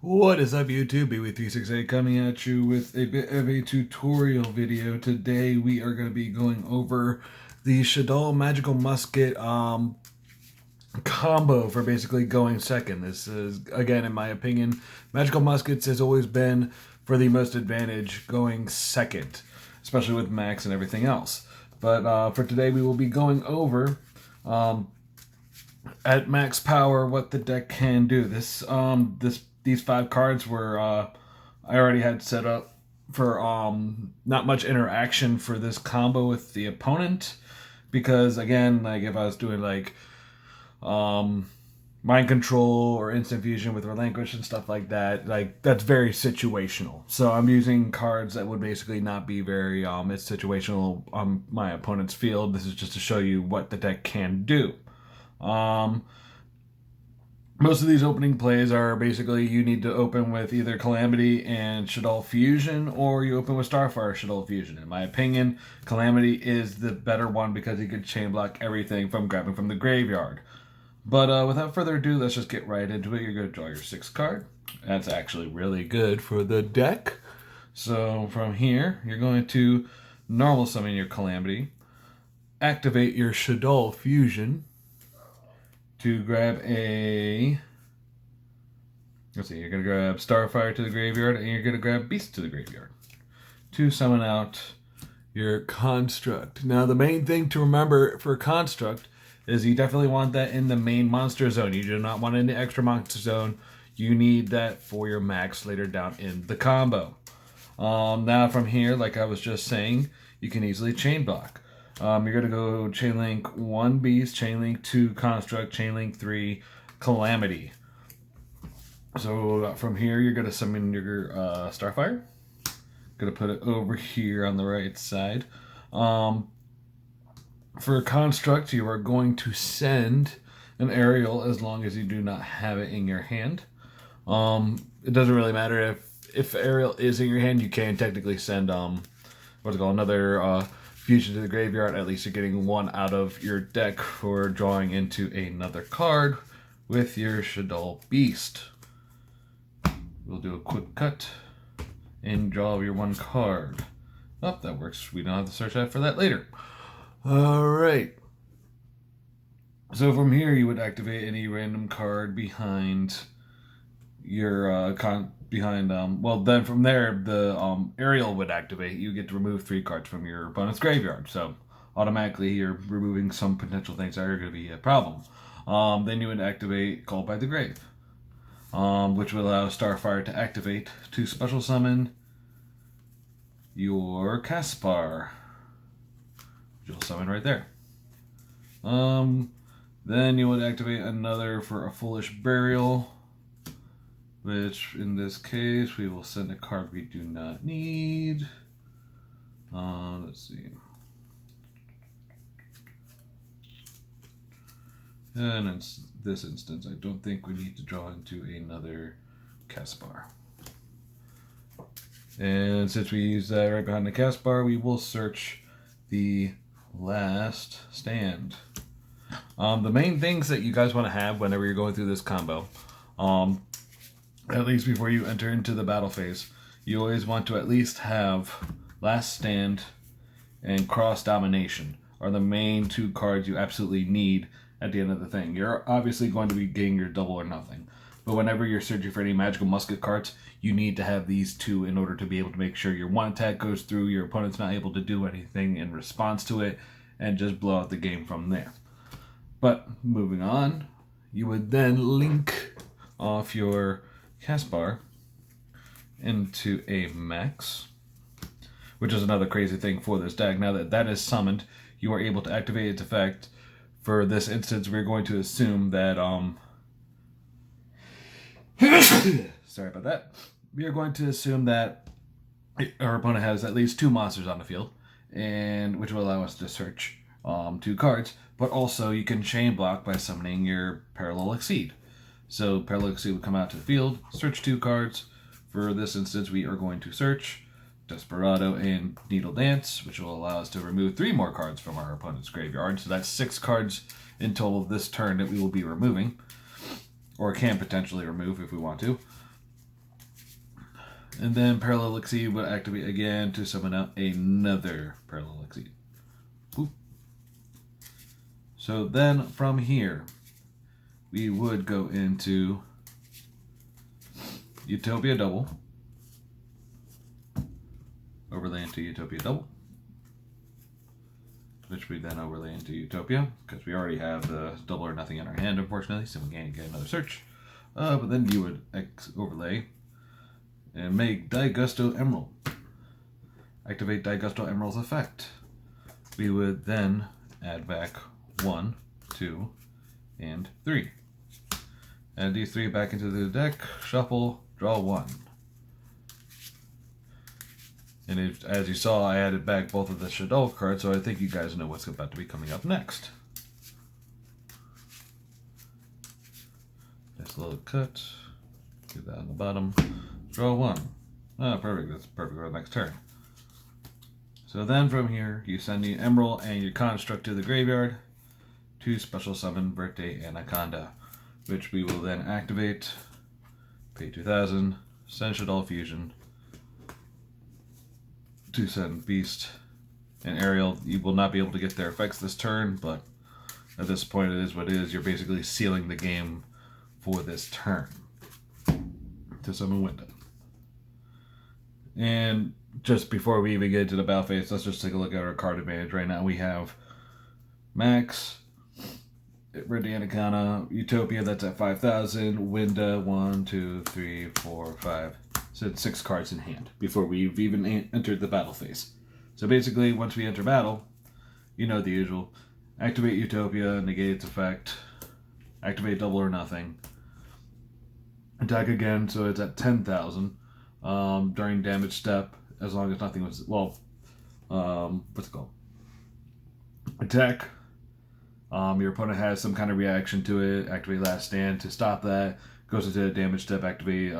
What is up, YouTube? B368 coming at you with a bit of a tutorial video. Today we are going to be going over the shaddoll magical musket combo for basically going second. This is, again, in my opinion, magical muskets has always been for the most advantage going second, especially with max and everything else. But for today we will be going over at max power what the deck can do. These 5 cards were I already had set up for not much interaction for this combo with the opponent, because again, like if I was doing like mind control or instant fusion with relinquish and stuff like that, like that's very situational. So I'm using cards that would basically not be very it's situational on my opponent's field. This is just to show you what the deck can do. Most of these opening plays are basically you need to open with either Calamity and Shaddoll Fusion, or you open with Starfire Shaddoll Fusion. In my opinion, Calamity is the better one because you can chain block everything from grabbing from the graveyard. But without further ado, let's just get right into it. You're going to draw your 6th card. That's actually really good for the deck. So from here, you're going to normal summon your Calamity, activate your Shaddoll Fusion, to grab a, let's see, you're going to grab Starfire to the graveyard, and you're going to grab Beast to the graveyard to summon out your Construct. Now, the main thing to remember for Construct is you definitely want that in the main monster zone. You do not want it in the extra monster zone. You need that for your max later down in the combo. Now from here, like I was just saying, you can easily chain block. You're going to go Chainlink 1 Beast, Chainlink 2 Construct, Chainlink 3 Calamity. So from here, you're going to summon your Starfire. Going to put it over here on the right side. For Construct, you are going to send an Aerial as long as you do not have it in your hand. It doesn't really matter if Aerial is in your hand, you can technically send what's it called, another Fusion to the graveyard. At least you're getting one out of your deck for drawing into another card with your Shaddoll Beast. We'll do a quick cut and draw your 1 card. Oh, that works. We don't have to search out for that later. Alright. So from here, you would activate any random card behind your well, then from there the Aerial would activate. You get to remove 3 cards from your opponent's graveyard, so automatically you're removing some potential things that are going to be a problem. Then you would activate Call by the Grave, which would allow Starfire to activate to special summon your Caspar, which you'll summon right there. Then you would activate another for a Foolish Burial, which in this case we will send a card we do not need. Let's see. And in this instance, I don't think we need to draw into another Caspar. And since we use that right behind the Caspar, we will search the last stand. The main things that you guys want to have whenever you're going through this combo, at least before you enter into the battle phase, you always want to at least have Last Stand and Cross Domination are the main 2 cards you absolutely need at the end of the thing. You're obviously going to be getting your double or nothing, but whenever you're searching for any magical musket cards, you need to have these 2 in order to be able to make sure your 1 attack goes through, your opponent's not able to do anything in response to it, and just blow out the game from there. But moving on, you would then link off your Caspar into a max, which is another crazy thing for this deck. Now that that is summoned, you are able to activate its effect. For this instance, we're going to assume that sorry about that. We are going to assume that our opponent has at least 2 monsters on the field, and which will allow us to search 2 cards. But also you can chain block by summoning your Parallel Exceed. So Parallel Exceed would come out to the field, search 2 cards. For this instance, we are going to search Desperado and Needle Dance, which will allow us to remove 3 more cards from our opponent's graveyard. So that's 6 cards in total this turn that we will be removing, or can potentially remove if we want to. And then Parallel Exceed would activate again to summon out another Parallel Exceed. Boop. So then from here, we would go into Utopia Double. Overlay into Utopia Double. Which we then overlay into Utopia, because we already have the double or nothing in our hand, unfortunately, so we can't get another search. But then you would overlay and make Daigusto Emerald. Activate Daigusto Emerald's effect. We would then add back 1, 2, and 3. Add these 3 back into the deck, shuffle, draw 1. And as you saw, I added back both of the shaddoll cards, so I think you guys know what's about to be coming up next. Nice little cut. Get that on the bottom. Draw 1. Ah, perfect. That's perfect for the next turn. So then from here, you send the Emerald and your Construct to the graveyard to special summon Birthday Anaconda, which we will then activate. Pay 2,000. Send Shaddoll Fusion. To send Beast and Ariel. You will not be able to get their effects this turn, but at this point it is what it is. You're basically sealing the game for this turn to summon Window. And just before we even get into the battle phase, let's just take a look at our card advantage. Right now we have Max, Birthday Anaconda, Utopia, that's at 5,000, Winda, 1, 2, 3, 4, 5. So it's 6 cards in hand before we've even entered the battle phase. So basically, once we enter battle, you know the usual. Activate Utopia, negate its effect. Activate Double or Nothing. Attack again, so it's at 10,000 during damage step, as long as nothing was, well, what's it called? Attack. Your opponent has some kind of reaction to it. Activate Last Stand to stop that. Goes into a damage step. Activate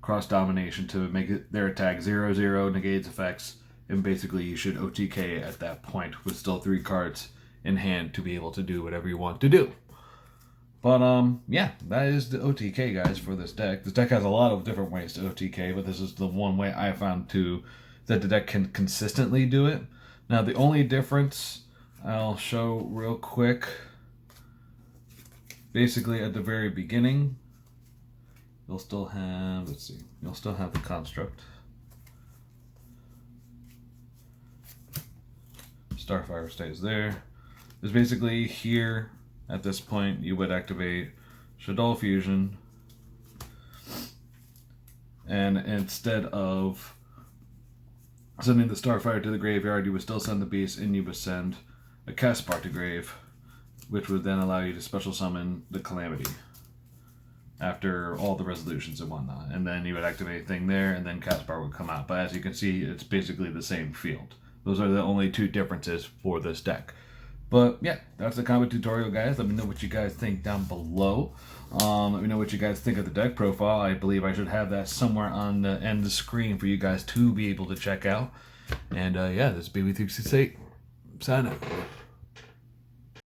Cross Domination to make it their attack 0/0, negates effects, and basically you should OTK at that point with still 3 cards in hand to be able to do whatever you want to do. But yeah, that is the OTK, guys, for this deck. This deck has a lot of different ways to OTK, but this is the one way I found that the deck can consistently do it. Now the only difference I'll show real quick, basically at the very beginning, you'll still have, you'll still have the Construct. Starfire stays there. It's basically here, at this point, you would activate Shaddoll Fusion. And instead of sending the Starfire to the graveyard, you would still send the Beast, and you would send a Caspar to grave, which would then allow you to special summon the Calamity after all the resolutions and whatnot. And then you would activate a thing there, and then Caspar would come out. But as you can see, it's basically the same field. Those are the only 2 differences for this deck. But yeah, that's the combat tutorial, guys. Let me know what you guys think down below. Let me know what you guys think of the deck profile. I believe I should have that somewhere on the end of the screen for you guys to be able to check out. And yeah, this is BB368. Sign out.